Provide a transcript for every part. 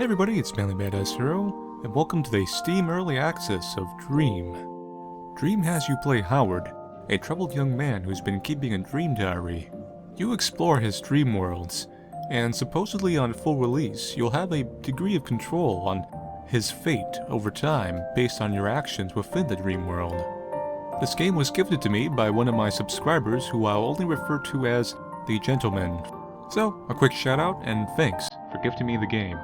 Hey everybody, it's ManlyBadassHero, and welcome to the Steam Early Access of Dream. Dream has you play Howard, a troubled young man who's been keeping a dream diary. You explore his dream worlds, and supposedly on full release, you'll have a degree of control on his fate over time based on your actions within the dream world. This game was gifted to me by one of my subscribers who I'll only refer to as the Gentleman. So, a quick shout out and thanks for gifting me the game.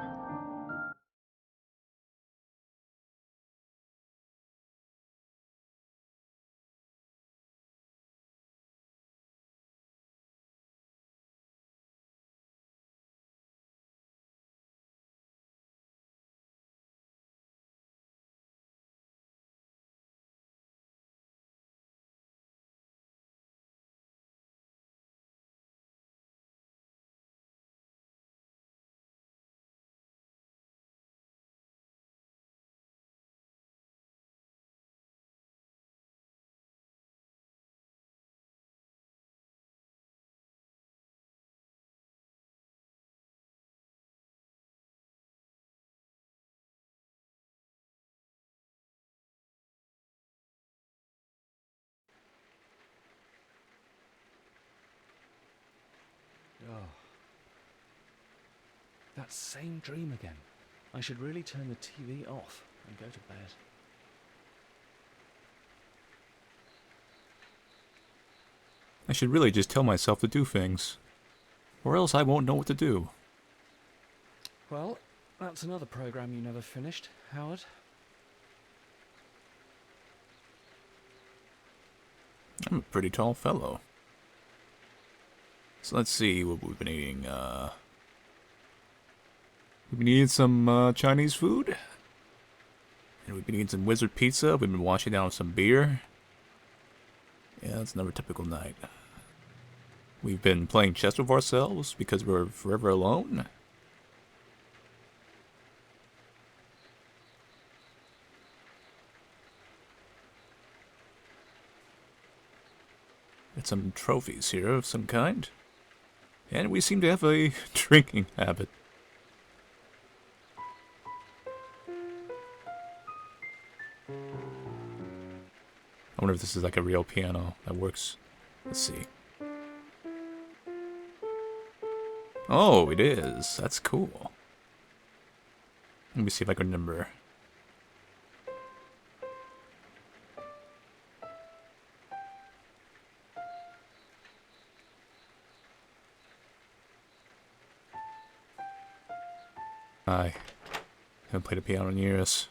Oh, that same dream again. I should really turn the TV off and go to bed. I should really just tell myself to do things, or else I won't know what to do. Well, that's another program you never finished, Howard. I'm a pretty tall fellow. So let's see what we've been eating. We've been eating some Chinese food. And we've been eating some Wizard Pizza. We've been washing down some beer. Yeah, it's another typical night. We've been playing chess with ourselves because we're forever alone. Got some trophies here of some kind. And we seem to have a drinking habit. I wonder if this is like a real piano that works. Let's see. Oh, it is. That's cool. Let me see if I can remember. I haven't played a piano in years.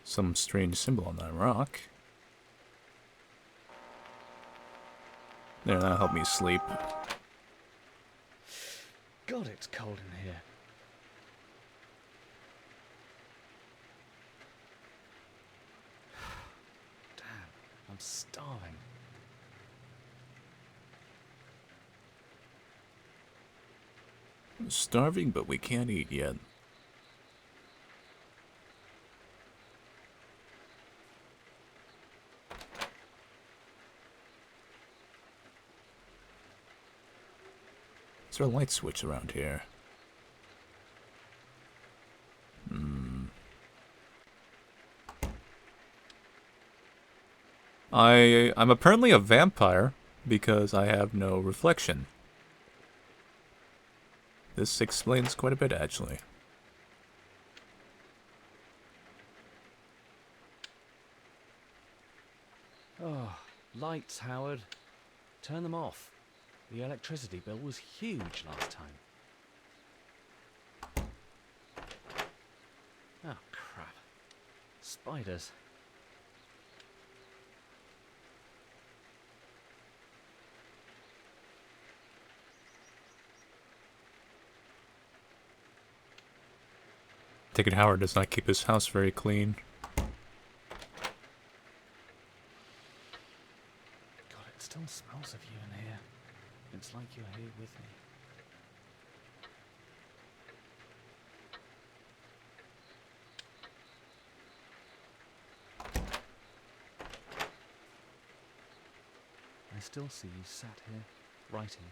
Some strange symbol on that rock. There, that'll help me sleep. God, it's cold in here. Damn, I'm starving. I'm starving, but we can't eat yet. Is there a light switch around here? I'm apparently a vampire because I have no reflection. This explains quite a bit, actually. Oh, lights, Howard. Turn them off. The electricity bill was huge last time. Oh, crap. Spiders. Take it Howard does not keep his house very clean. God, it still smells of you in here. It's like you're here with me. I still see you sat here, writing,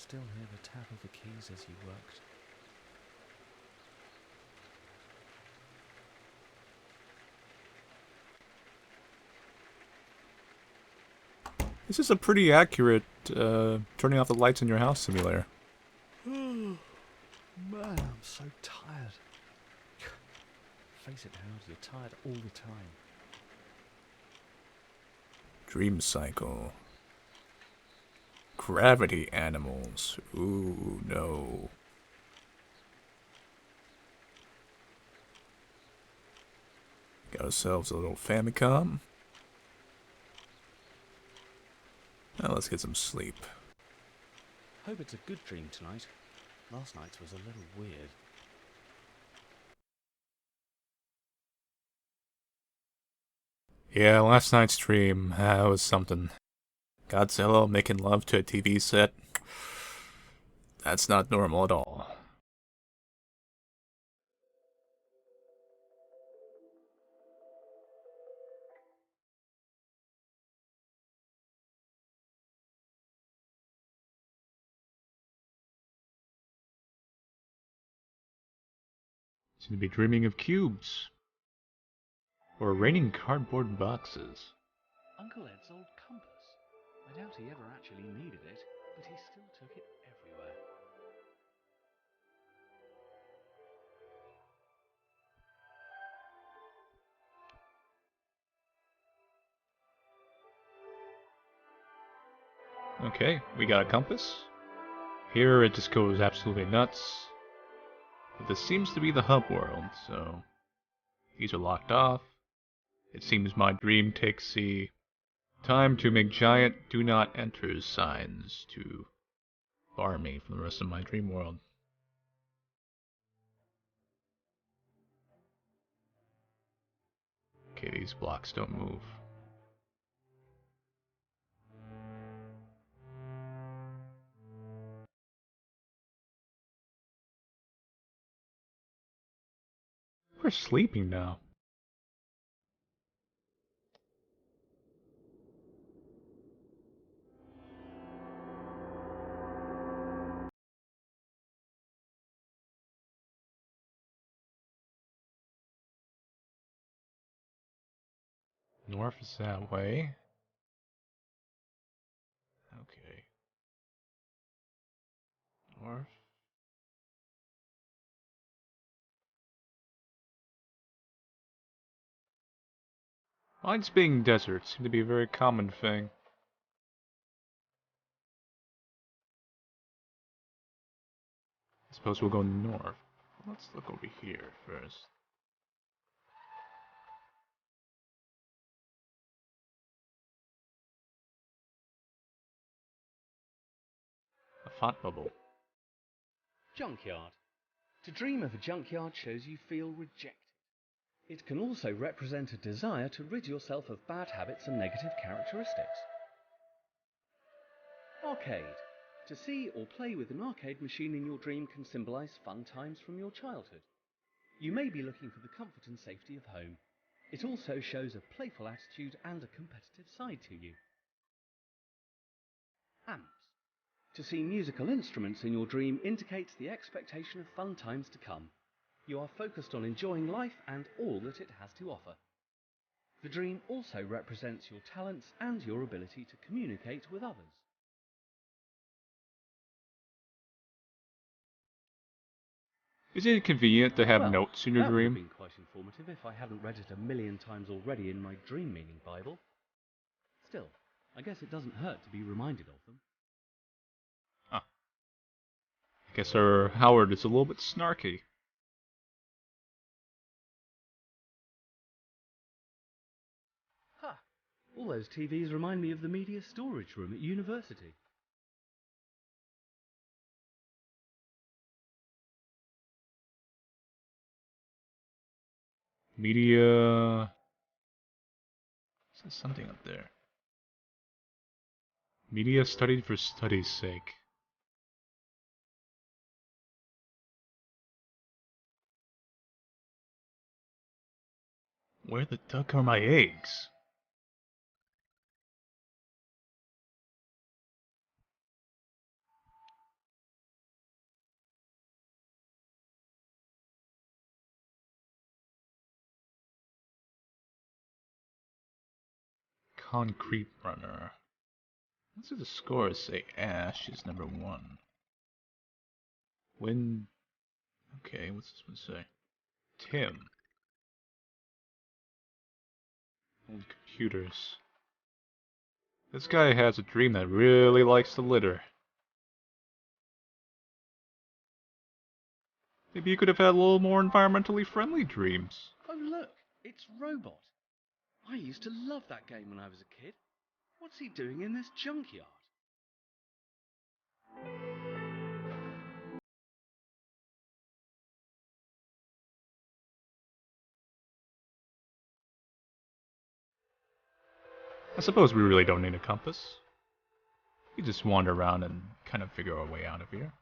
still hear the tap of the keys as you worked. This is a pretty accurate turning off the lights in your house simulator. Man, I'm so tired. Face it, Howard, you're tired all the time. Dream cycle. Gravity animals. Ooh, no. Got ourselves a little Famicom. Now let's get some sleep. Hope it's a good dream tonight. Last night's was a little weird. Yeah, last night's stream, was something. Godzilla making love to a TV set. That's not normal at all. Seem to be dreaming of cubes. Or raining cardboard boxes. Uncle Ed's old compass. I doubt he ever actually needed it, but he still took it everywhere. Okay, we got a compass. Here it just goes absolutely nuts. But this seems to be the hub world, so these are locked off. It seems my dream takes the time to make giant do not enter signs to bar me from the rest of my dream world. Okay, these blocks don't move. We're sleeping now. North is that way. Okay. North. Mines being deserts seem to be a very common thing. I suppose we'll go north. Let's look over here first. A thought bubble. Junkyard. To dream of a junkyard shows you feel rejected. It can also represent a desire to rid yourself of bad habits and negative characteristics. Arcade. To see or play with an arcade machine in your dream can symbolise fun times from your childhood. You may be looking for the comfort and safety of home. It also shows a playful attitude and a competitive side to you. Amps. To see musical instruments in your dream indicates the expectation of fun times to come. You are focused on enjoying life and all that it has to offer. The dream also represents your talents and your ability to communicate with others. Is it convenient to have Well, notes in your that would have dream? been quite informative if I hadn't read it a million times already in my dream meaning Bible. Still, I guess it doesn't hurt to be reminded of them. Huh. I guess our Howard is a little bit snarky. Ha! All those TVs remind me of the media storage room at university. Media... There's something up there. Media studied for study's sake. Where the duck are my eggs? Concrete Runner. Let's see the scores say Ash is number 1. When... Okay, what's this one say? Tim. Old computers. This guy has a dream that really likes to litter. Maybe you could have had a little more environmentally friendly dreams. Oh look, it's Robot. I used to love that game when I was a kid. What's he doing in this junkyard? I suppose we really don't need a compass. We just wander around and kind of figure our way out of here.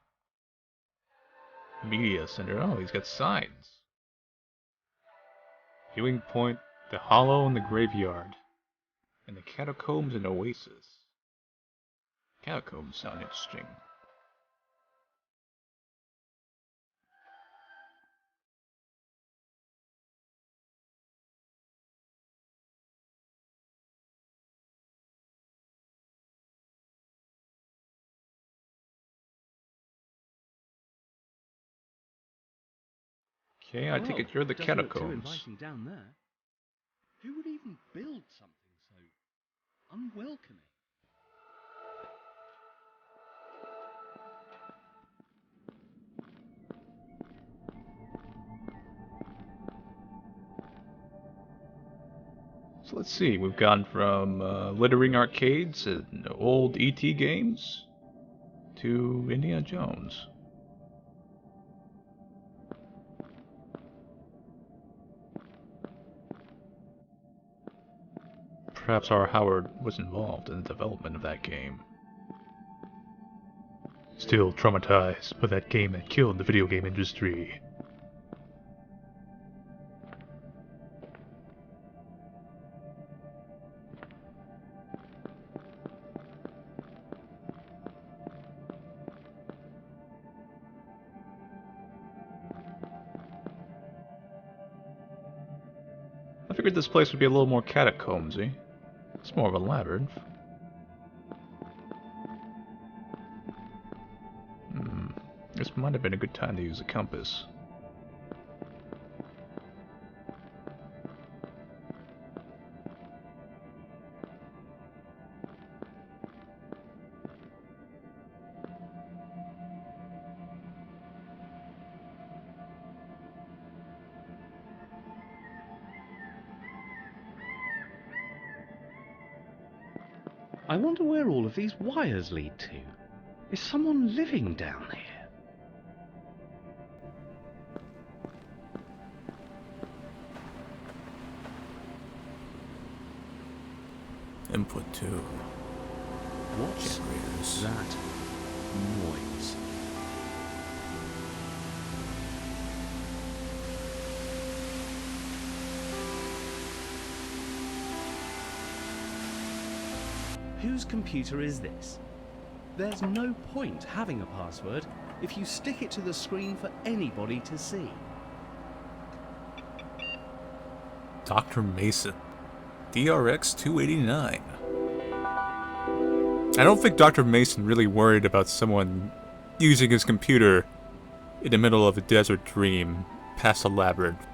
Media Center. Oh, he's got signs. Viewing point, the Hollow and the Graveyard, and the Catacombs and Oasis. Catacombs sound interesting. Okay, I take it you're the Doesn't look too Catacombs. inviting down there. Who would even build something so unwelcoming? So let's see, we've gone from littering arcades and old E.T. games to Indiana Jones. Perhaps our Howard was involved in the development of that game. Still traumatized by that game that killed the video game industry. I figured this place would be a little more catacombsy. It's more of a labyrinth. This might have been a good time to use a compass. I wonder where all of these wires lead to. Is someone living down here? Input 2. What's Generators. that noise? Whose computer is this? There's no point having a password if you stick it to the screen for anybody to see. Dr. Mason. DRX 289. I don't think Dr. Mason really worried about someone using his computer in the middle of a desert dream past a labyrinth.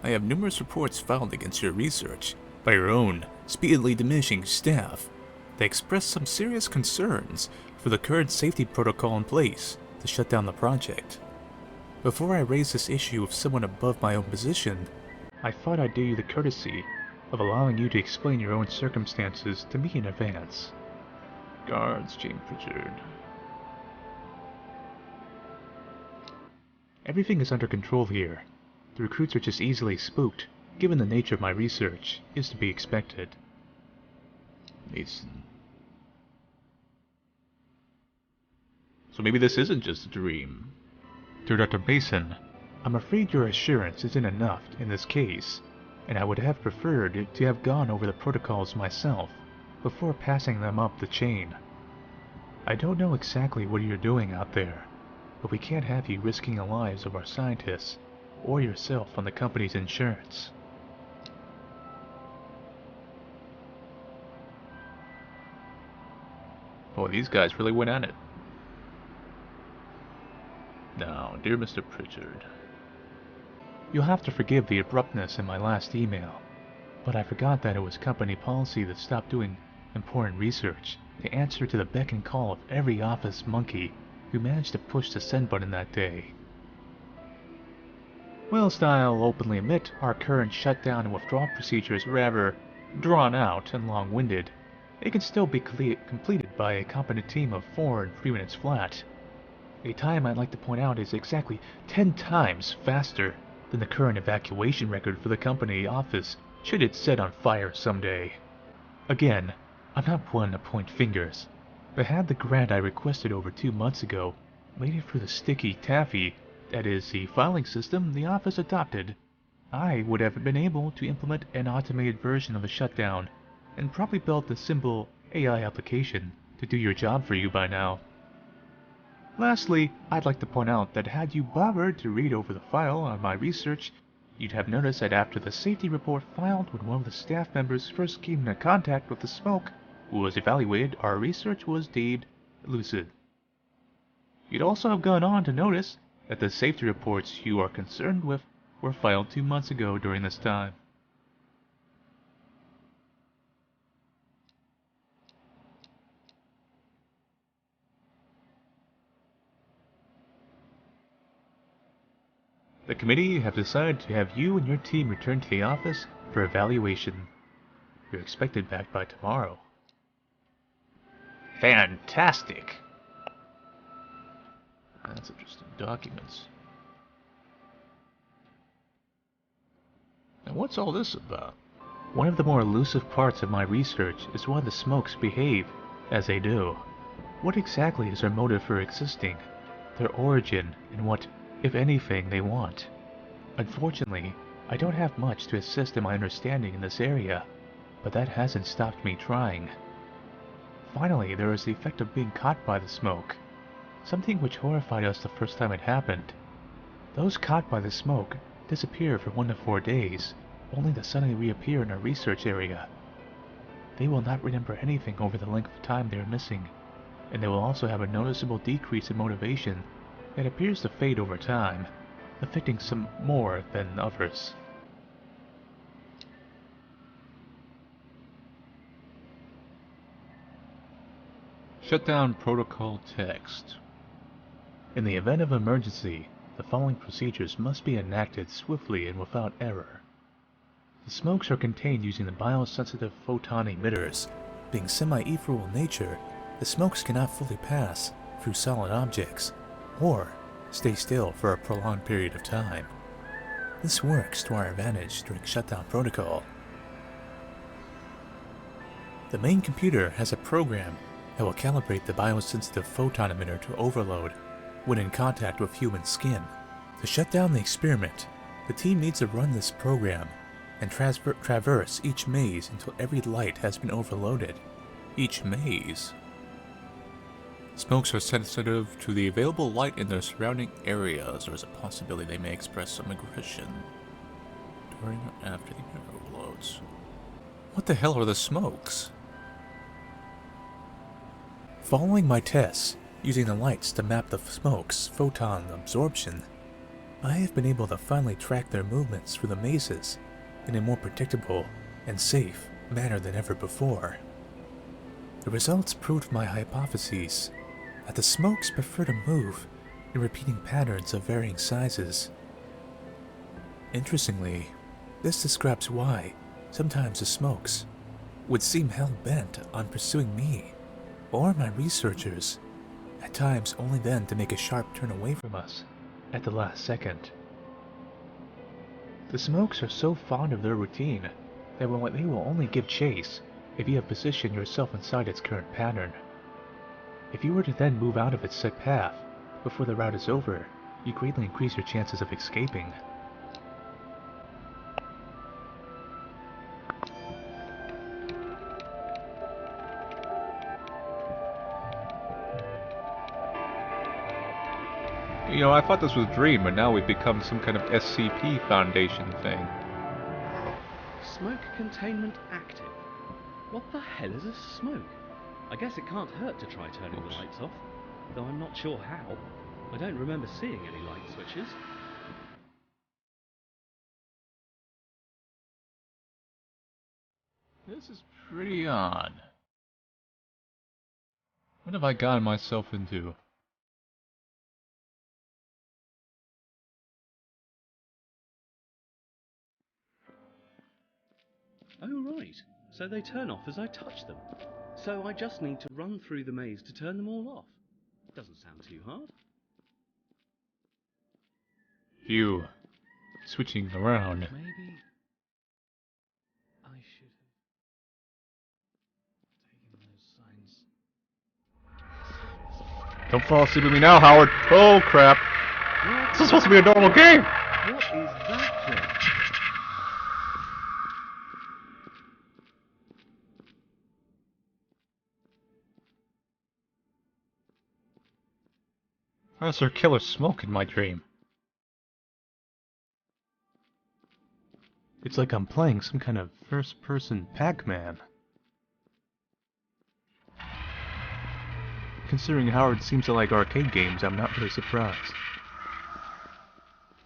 I have numerous reports filed against your research by your own speedily diminishing staff. They express some serious concerns for the current safety protocol in place to shut down the project. Before I raise this issue with someone above my own position, I thought I'd do you the courtesy of allowing you to explain your own circumstances to me in advance. Guards, Jane Pritchard. Everything is under control here. The recruits are just easily spooked, given the nature of my research, is to be expected. Mason. So maybe this isn't just a dream. Dear Dr. Mason, I'm afraid your assurance isn't enough in this case, and I would have preferred to have gone over the protocols myself before passing them up the chain. I don't know exactly what you're doing out there, but we can't have you risking the lives of our scientists or yourself on the company's insurance. Boy, these guys really went at it. Now, dear Mr. Pritchard, you'll have to forgive the abruptness in my last email, but I forgot that it was company policy to stop doing important research to answer to the beck and call of every office monkey who managed to push the send button that day. Whilst I'll openly admit our current shutdown and withdrawal procedure is rather drawn out and long-winded, it can still be completed by a competent team of 4 in 3 minutes flat. A time I'd like to point out is exactly 10 times faster than the current evacuation record for the company office should it set on fire someday. Again, I'm not one to point fingers, but had the grant I requested over 2 months ago made it through the sticky taffy, that is, the filing system the office adopted, I would have been able to implement an automated version of the shutdown and probably built a simple AI application to do your job for you by now. Lastly, I'd like to point out that had you bothered to read over the file on my research, you'd have noticed that after the safety report filed when one of the staff members first came into contact with the smoke was evaluated, our research was deemed lucid. You'd also have gone on to notice that the safety reports you are concerned with were filed 2 months ago during this time. The committee have decided to have you and your team return to the office for evaluation. You're expected back by tomorrow. Fantastic! That's interesting. Documents. And what's all this about? One of the more elusive parts of my research is why the smokes behave as they do. What exactly is their motive for existing, their origin, and what, if anything, they want? Unfortunately, I don't have much to assist in my understanding in this area, but that hasn't stopped me trying. Finally, there is the effect of being caught by the smoke, something which horrified us the first time it happened. Those caught by the smoke disappear for 1 to 4 days, only to suddenly reappear in our research area. They will not remember anything over the length of time they are missing, and they will also have a noticeable decrease in motivation that appears to fade over time, affecting some more than others. Shutdown Protocol Text. In the event of emergency, the following procedures must be enacted swiftly and without error. The smokes are contained using the biosensitive photon emitters. Being semi-ethereal in nature, the smokes cannot fully pass through solid objects, or stay still for a prolonged period of time. This works to our advantage during shutdown protocol. The main computer has a program that will calibrate the biosensitive photon emitter to overload when in contact with human skin. To shut down the experiment, the team needs to run this program and traverse each maze until every light has been overloaded. Each maze. Smokes are sensitive to the available light in their surrounding areas. There is a possibility they may express some aggression during or after the emitter overloads. What the hell are the smokes? Following my tests, using the lights to map the smoke's photon absorption, I have been able to finally track their movements through the mazes in a more predictable and safe manner than ever before. The results proved my hypotheses that the smokes prefer to move in repeating patterns of varying sizes. Interestingly, this describes why sometimes the smokes would seem hell-bent on pursuing me or my researchers, at times only then to make a sharp turn away from us at the last second. The smokes are so fond of their routine that they will only give chase if you have positioned yourself inside its current pattern. If you were to then move out of its set path before the route is over, you greatly increase your chances of escaping. You know, I thought this was Dream, but now we've become some kind of SCP Foundation thing. Smoke containment active. What the hell is a smoke? I guess it can't hurt to try turning the lights off, though I'm not sure how. I don't remember seeing any light switches. This is pretty odd. What have I gotten myself into? Oh right, so they turn off as I touch them. So I just need to run through the maze to turn them all off. Doesn't sound too hard. Phew. Switching around. Maybe I should have taken those signs. Don't fall asleep with me now, Howard! Oh crap! What? This is supposed to be a normal game! What is that thing? Why is there killer smoke in my dream? It's like I'm playing some kind of first-person Pac-Man. Considering Howard seems to like arcade games, I'm not really surprised.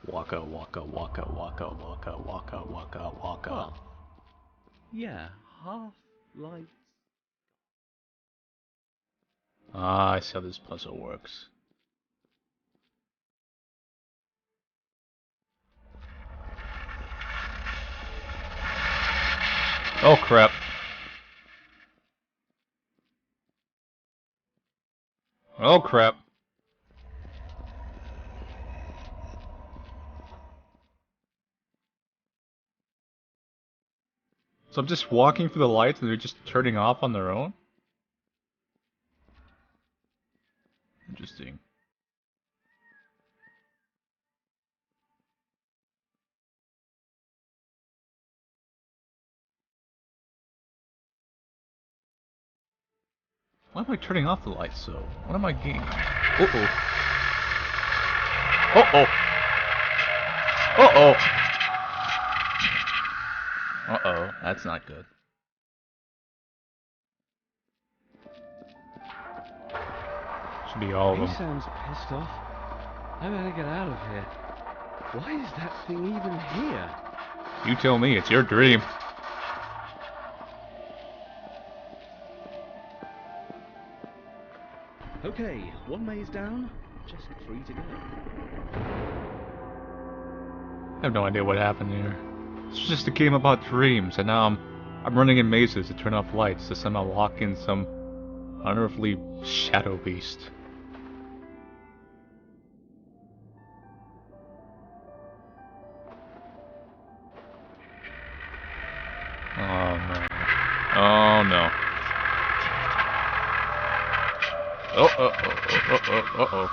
Waka waka waka waka waka waka waka waka. Half. Yeah, half lights. Ah, I see how this puzzle works. Oh crap. Oh crap. So I'm just walking through the lights and they're just turning off on their own? Interesting. Why am I turning off the lights so? What am I getting? Uh-oh. Uh-oh. Uh-oh. Uh-oh. That's not good. Should be all of He them. sounds pissed off. I better get out of here. Why is that thing even here? You tell me, it's your dream. Okay, one maze down, just 3 to go. I have no idea what happened here. It's just a game about dreams, and now I'm running in mazes to turn off lights to somehow lock in some unearthly shadow beast. Oh no. Oh no. Oh.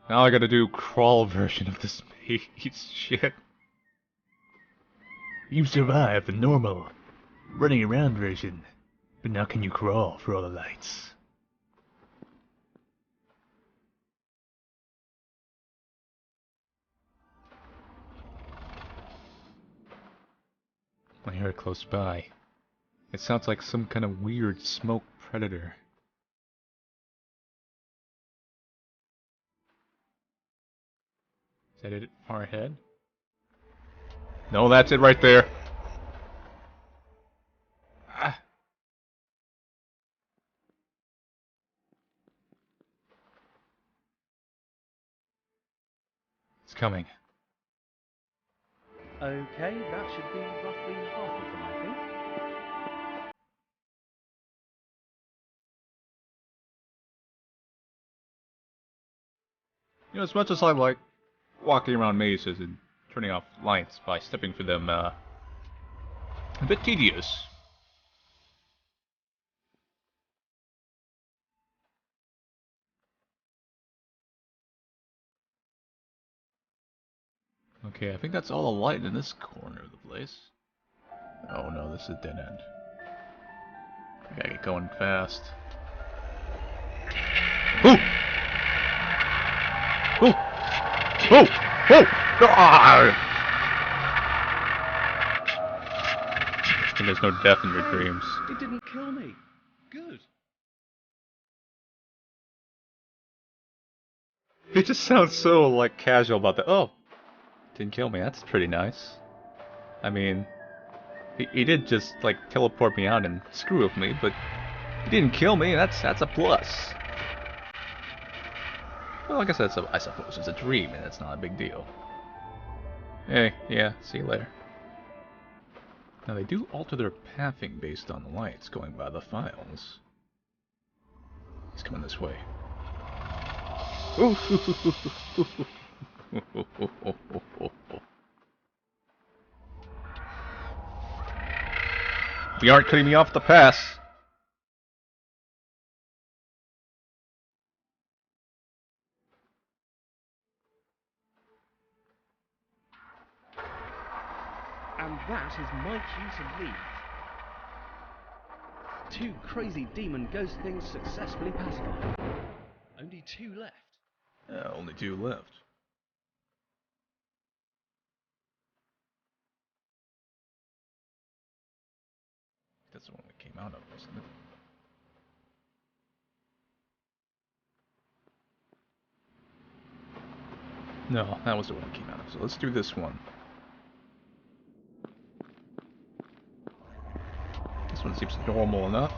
Now I gotta do crawl version of this maze shit. You survived the normal, running around version, but now can you crawl for all the lights? I hear it close by. It sounds like some kind of weird smoke predator. Is that it far ahead? No, that's it right there. Ah. It's coming. Okay, that should be roughly half of them, I think. You know, as much as I like walking around mazes and turning off lights by stepping for them a bit tedious. Okay, I think that's all the light in this corner of the place. Oh no, this is a dead end. I gotta get going fast. Ooh! Ooh! Ooh! Ooh! Ah! And there's no death in your dreams. It didn't kill me. Good. It just sounds so, like, casual about that. Oh! Didn't kill me, that's pretty nice. I mean, he did just, like, teleport me out and screw with me, but he didn't kill me, and that's a plus. Well, I guess I suppose it's a dream, and that's not a big deal. Hey, yeah, see you later. Now, they do alter their pathing based on the lights going by the files. He's coming this way. You aren't cutting me off the pass. And that is my cue to leave. 2 crazy demon ghost things successfully pacified. Only 2 left. Only 2 left. That's the one we came out of, wasn't it? No, that was the one we came out of. So let's do this one. This one seems normal enough.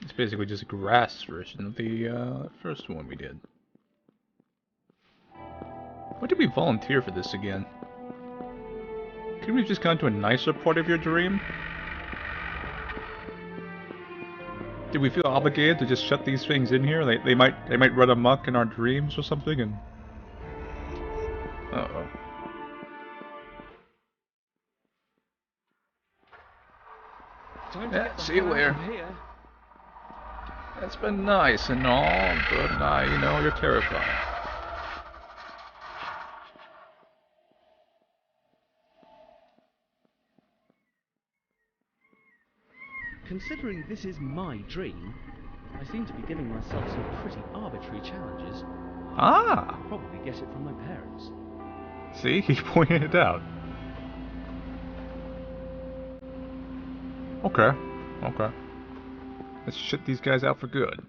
It's basically just a grass version of the first one we did. Why did we volunteer for this again? Couldn't we have just gone to a nicer part of your dream? Did we feel obligated to just shut these things in here? They might run amok in our dreams or something, and... Uh-oh. Yeah, see you later. It's been nice and all, but now you know you're terrified. Considering this is my dream, I seem to be giving myself some pretty arbitrary challenges. Ah! I'll probably get it from my parents. See, he pointed it out. Okay, okay. Let's shit these guys out for good.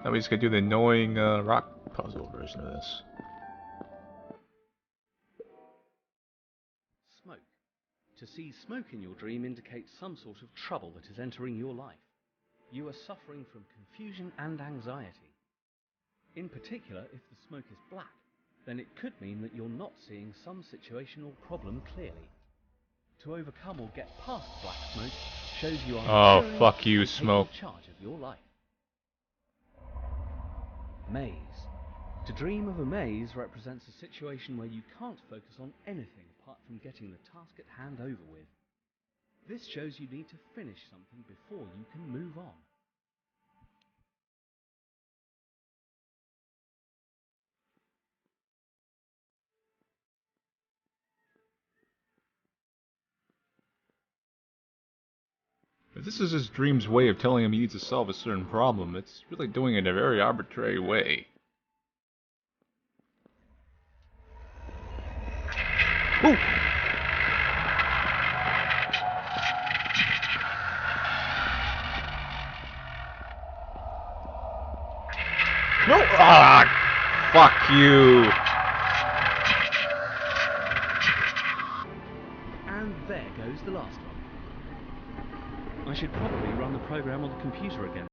Now we just gotta do the annoying rock puzzle version of this. Smoke. To see smoke in your dream indicates some sort of trouble that is entering your life. You are suffering from confusion and anxiety. In particular, if the smoke is black, then it could mean that you're not seeing some situation or problem clearly. To overcome or get past black smoke shows you are Oh, fuck you, and smoke. taking charge of your life. Maze. To dream of a maze represents a situation where you can't focus on anything apart from getting the task at hand over with. This shows you need to finish something before you can move on. If this is his dream's way of telling him he needs to solve a certain problem, it's really doing it in a very arbitrary way. Ooh! No! Ah! Fuck you! And there goes the last one. I should probably run the program on the computer again.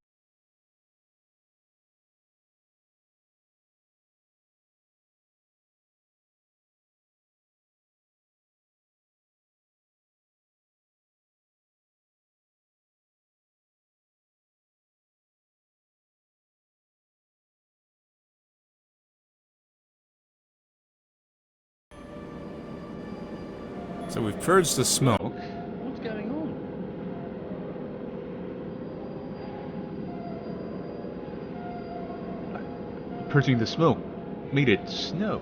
So we've purged the smoke. What's going on? Purging the smoke made it snow.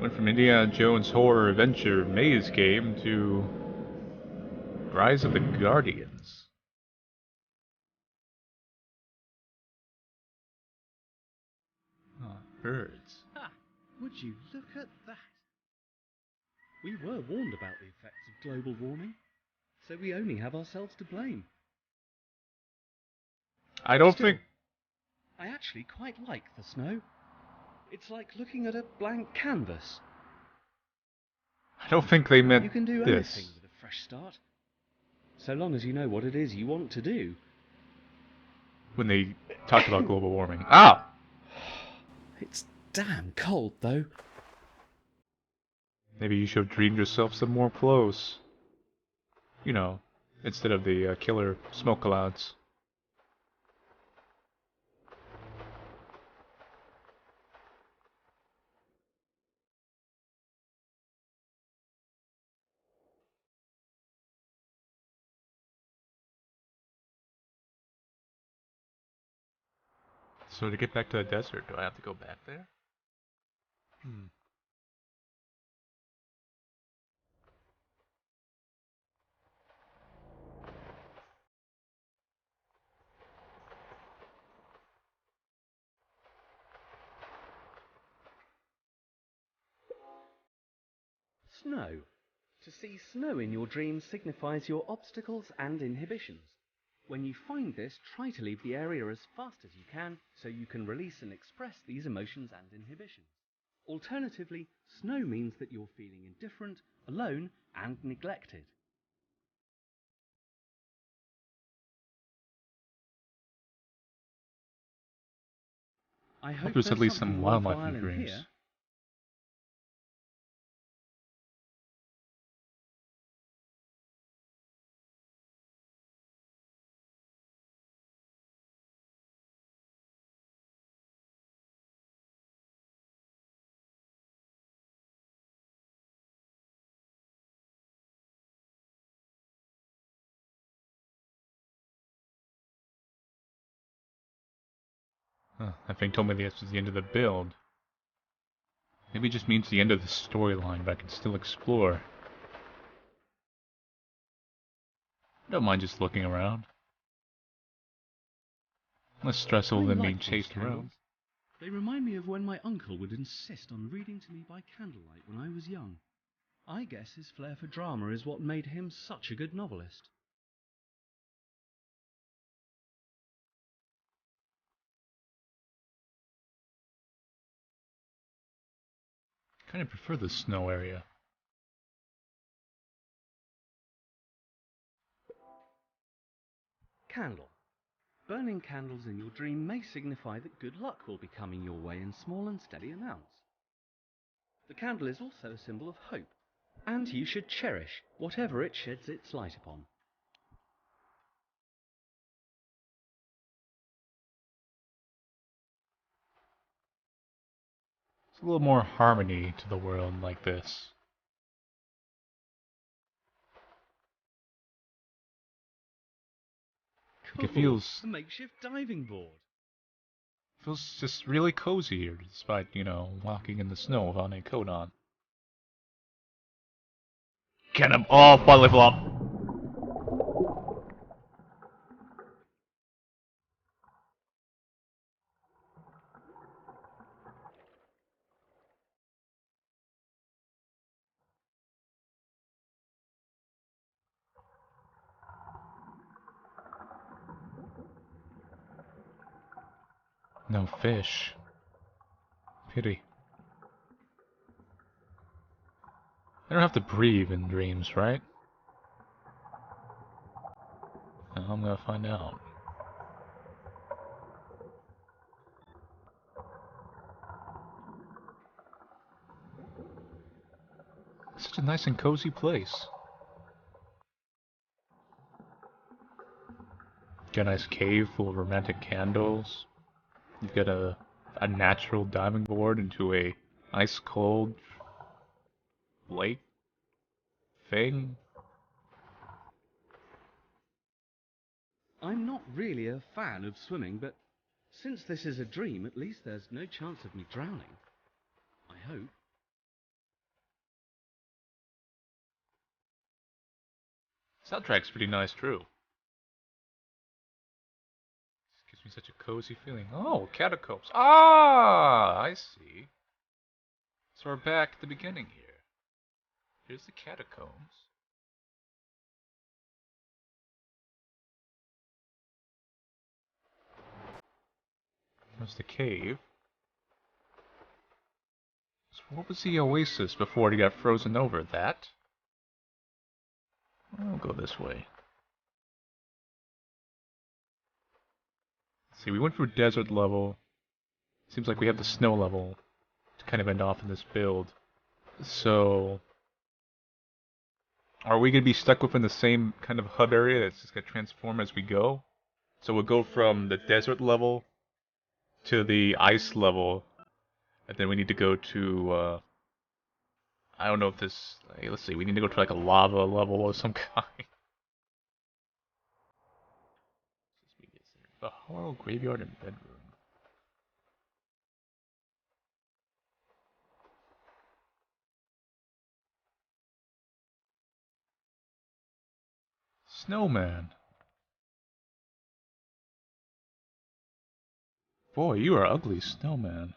Went from Indiana Jones horror adventure maze game to Rise of the Guardians. Oh, birds. Ha! Would you look at that? We were warned about the effects of global warming, so we only have ourselves to blame. I don't Still, think... I actually quite like the snow. It's like looking at a blank canvas. I don't think they meant You can do this. anything with a fresh start, so long as you know what it is you want to do. When they talked about global warming. Ah! It's damn cold, though. Maybe you should have dreamed yourself some more clothes. You know, instead of the killer smoke clouds. So to get back to the desert, do I have to go back there? Snow. To see snow in your dreams signifies your obstacles and inhibitions. When you find this, try to leave the area as fast as you can so you can release and express these emotions and inhibitions. Alternatively, snow means that you're feeling indifferent, alone, and neglected. I hope there's there's at least something some wildlife worthwhile in in dreams. here. Huh, that thing told me this was the end of the build. Maybe it just means the end of the storyline, but I can still explore. I don't mind just looking around. Less stressful I than like being these chased candles. around. They remind me of when my uncle would insist on reading to me by candlelight when I was young. I guess his flair for drama is what made him such a good novelist. Kind of prefer the snow area. Candle. Burning candles in your dream may signify that good luck will be coming your way in small and steady amounts. The candle is also a symbol of hope, and you should cherish whatever it sheds its light upon. It's a little more harmony to the world like this. Like it feels a makeshift diving board. just really cozy here, despite, you know, walking in the snow without any coat on. Cannon! Oh, bodily flop! No fish. Pity. I don't have to breathe in dreams, right? I'm gonna find out. Such a nice and cozy place. got a nice cave full of romantic candles. You've got a natural diving board into a ice cold lake thing. I'm not really a fan of swimming, but since this is a dream, at least there's no chance of me drowning. I hope. Soundtrack's pretty nice too. Gives me such a cozy feeling. Oh, Catacombs. Ah, I see. So we're back at the beginning here. Here's the Catacombs. There's the cave. So what was the oasis before it got frozen over? That? I'll go this way. See, we went through desert level. Seems like we have the snow level to kind of end off in this build. So, are we going to be stuck within the same kind of hub area that's just going to transform as we go? So we'll go from the desert level to the ice level, and then we need to go to, I don't know if this, hey, let's see, we need to go to like a lava level of some kind. The hollow graveyard and bedroom. Snowman. Boy, you are ugly, snowman.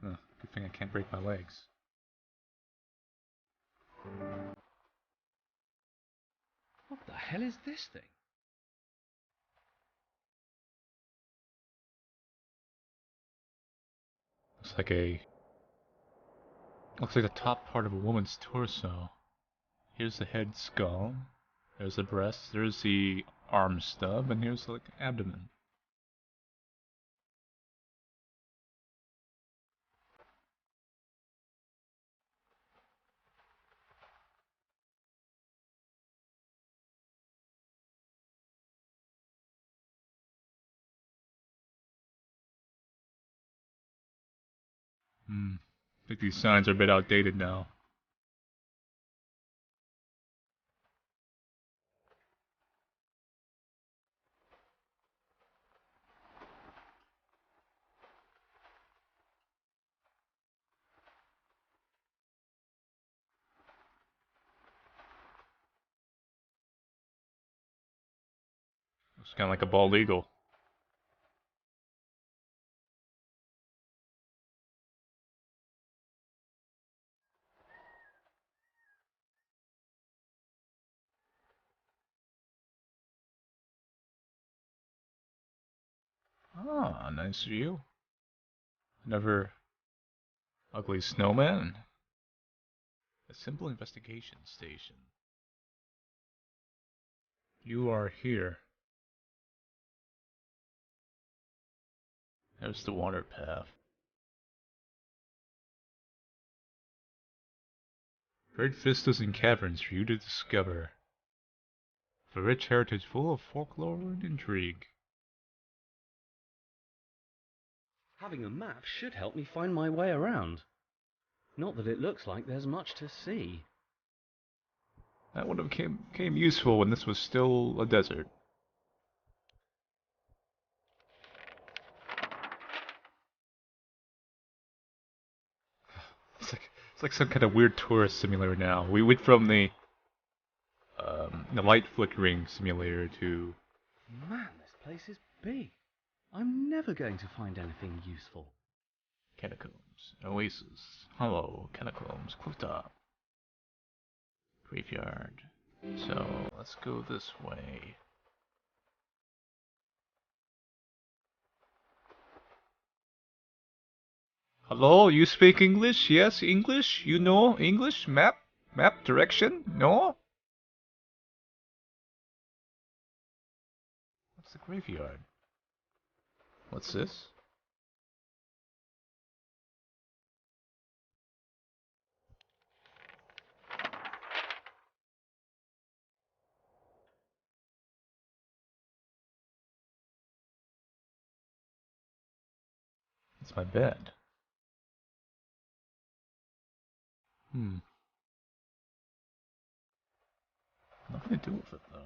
Good thing I can't break my legs. What the hell is this thing? Looks like the top part of a woman's torso. Here's the head skull. There's the breast. There's the arm stub, and here's the abdomen. I think these signs are a bit outdated now. Looks kind of like a bald eagle. Ah, nice view. Another ugly snowman. A simple investigation station. You are here. There's the water path. Great vistas and caverns for you to discover. A rich heritage full of folklore and intrigue. Having a map should help me find my way around. Not that it looks like there's much to see. That would have came useful when this was still a desert. It's like some kind of weird tourist simulator now. We went from the light flickering simulator to Man, this place is big. I'm never going to find anything useful. Catacombs, Oasis, Hollow, Catacombs, Clifftop, Graveyard. So let's go this way. Hello, you speak English? Yes, English? You know English? Map? Map direction? No? What's the graveyard? What's this? It's my bed. Nothing to do with it, though.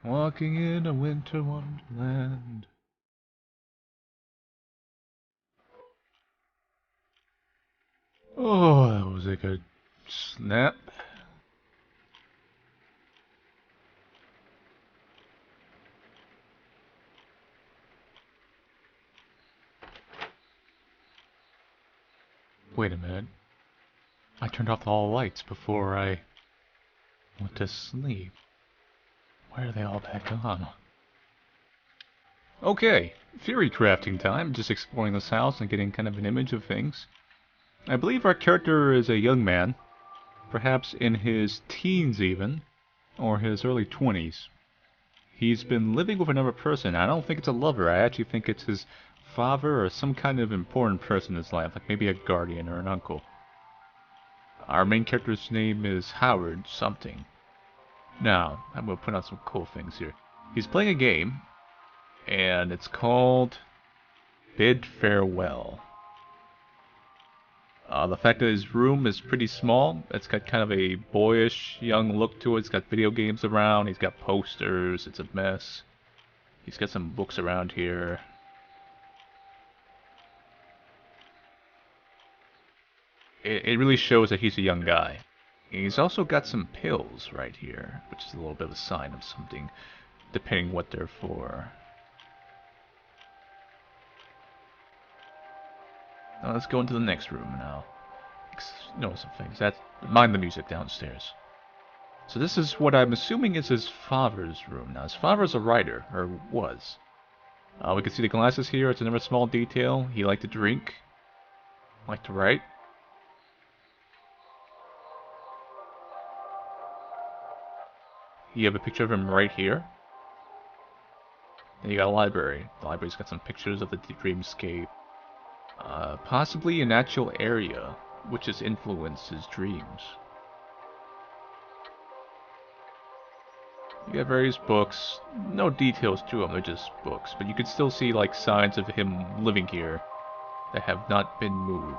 Walking in a winter wonderland. Oh, that was a good snap. Wait a minute. I turned off all the lights before I went to sleep. Why are they all back on? Okay, theory crafting time. Just exploring this house and getting kind of an image of things. I believe our character is a young man. Perhaps in his teens even. Or his early 20s. He's been living with another person. I don't think it's a lover. I actually think it's his father or some kind of important person in his life. Like maybe a guardian or an uncle. Our main character's name is Howard something. Now, I'm going to put out some cool things here. He's playing a game, and it's called Bid Farewell. The fact that his room is pretty small, it's got kind of a boyish, young look to it. It's got video games around, he's got posters, it's a mess. He's got some books around here. It really shows that he's a young guy. He's also got some pills right here, which is a little bit of a sign of something, depending what they're for. Now let's go into the next room now. Notice some things. Mind the music downstairs. So this is what I'm assuming is his father's room. Now his father's a writer, or was. We can see the glasses here. It's another small detail. He liked to drink, liked to write. You have a picture of him right here. Then you got a library. The library's got some pictures of the dreamscape. Possibly an actual area which has influenced his dreams. You got various books. No details to them, they're just books. But you can still see like signs of him living here that have not been moved.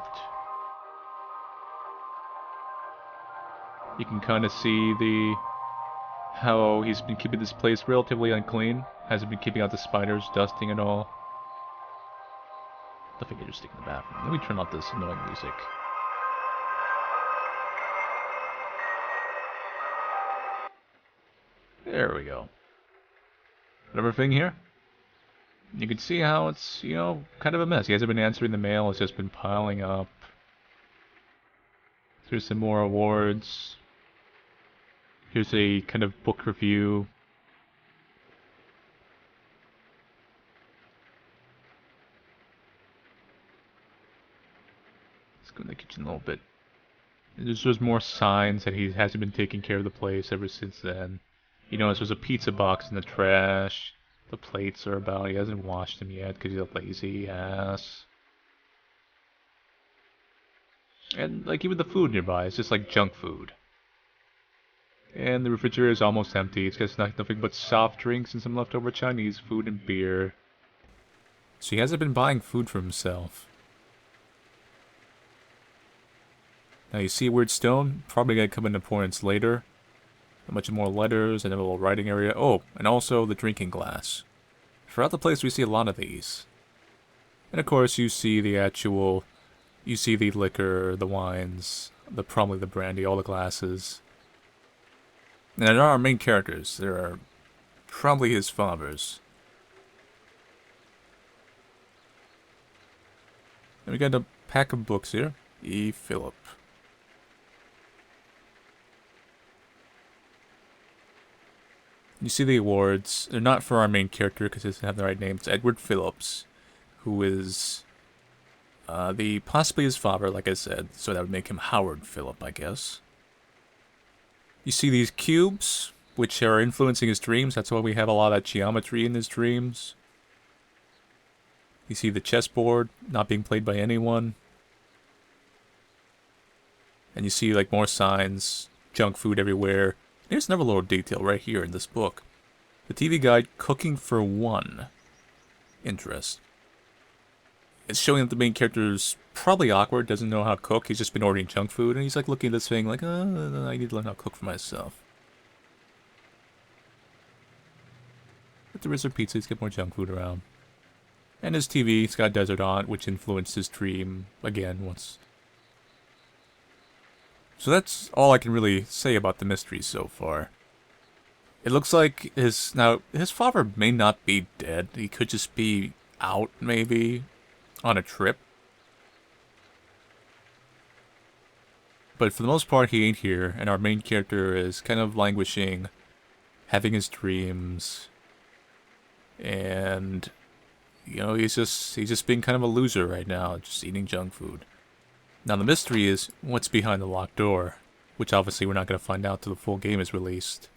You can kind of see how he's been keeping this place relatively unclean. Hasn't been keeping out the spiders, dusting and all. I think I just stick in the bathroom. Let me turn off this annoying music. There we go. Another thing here. You can see how it's, kind of a mess. He hasn't been answering the mail. It's just been piling up. There's some more awards. Here's a kind of book review. Let's go in the kitchen a little bit. There's just more signs that he hasn't been taking care of the place ever since then. You notice there's a pizza box in the trash. The plates are about. He hasn't washed them yet because he's a lazy ass. And like even the food nearby, it's just like junk food. And the refrigerator is almost empty. It's got nothing but soft drinks and some leftover Chinese food and beer. So he hasn't been buying food for himself. Now you see a weird stone? Probably gonna come into importance later. A bunch of more letters and a little writing area. Oh, and also the drinking glass. Throughout the place we see a lot of these. And of course you see the liquor, the wines, probably the brandy, all the glasses. And there are our main characters. There are probably his fathers. And we got a pack of books here. E. Philip. You see the awards. They're not for our main character because he doesn't have the right name. It's Edward Phillips, who is possibly his father, like I said. So that would make him Howard Phillip, I guess. You see these cubes, which are influencing his dreams. That's why we have a lot of that geometry in his dreams. You see the chessboard not being played by anyone. And you see like more signs, junk food everywhere, Here's another little detail right here in this book. The TV guide, Cooking for One. Interest. It's showing that the main character's probably awkward, doesn't know how to cook. He's just been ordering junk food, and he's like looking at this thing like, I need to learn how to cook for myself. But there is a pizza, he's got more junk food around. And his TV, it's got Desert on it, which influenced his dream again once. So that's all I can really say about the mystery so far. It looks like his father may not be dead. He could just be out, maybe, on a trip. But for the most part, he ain't here, and our main character is kind of languishing, having his dreams, and you know, he's just being kind of a loser right now, just eating junk food. Now the mystery is what's behind the locked door, which obviously we're not going to find out till the full game is released.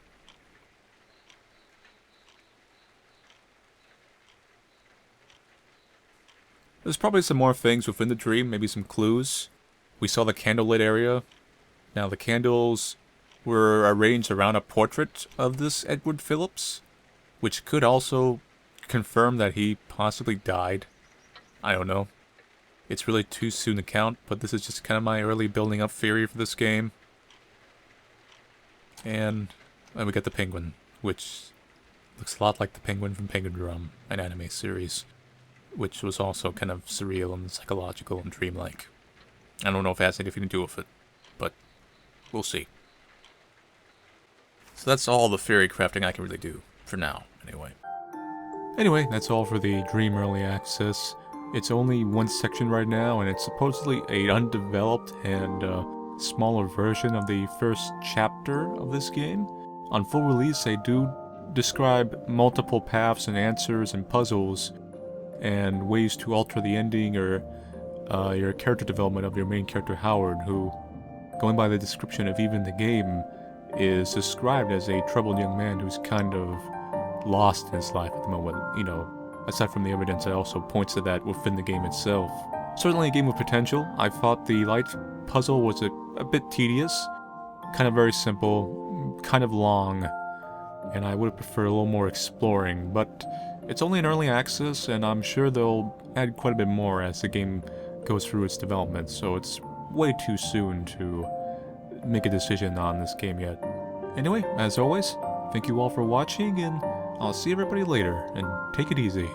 There's probably some more things within the dream, maybe some clues. We saw the candlelit area. Now the candles were arranged around a portrait of this Edward Phillips, which could also confirm that he possibly died. I don't know. It's really too soon to count, but this is just kind of my early building up theory for this game. And we got the penguin, which looks a lot like the penguin from Penguin Drum, an anime series, which was also kind of surreal and psychological and dreamlike. I don't know if it has anything to do with it, but we'll see. So that's all the theory crafting I can really do, for now, anyway. Anyway, that's all for the Dream Early Access. It's only one section right now, and it's supposedly an undeveloped and smaller version of the first chapter of this game. On full release, they do describe multiple paths and answers and puzzles and ways to alter the ending or your character development of your main character Howard, who, going by the description of even the game, is described as a troubled young man who's kind of lost in his life at the moment. You know, aside from the evidence that also points to that within the game itself. Certainly a game with potential. I thought the light puzzle was a bit tedious, kind of very simple, kind of long, and I would have preferred a little more exploring, but it's only an early access, and I'm sure they'll add quite a bit more as the game goes through its development, so it's way too soon to make a decision on this game yet. Anyway, as always, thank you all for watching, and I'll see everybody later, and take it easy.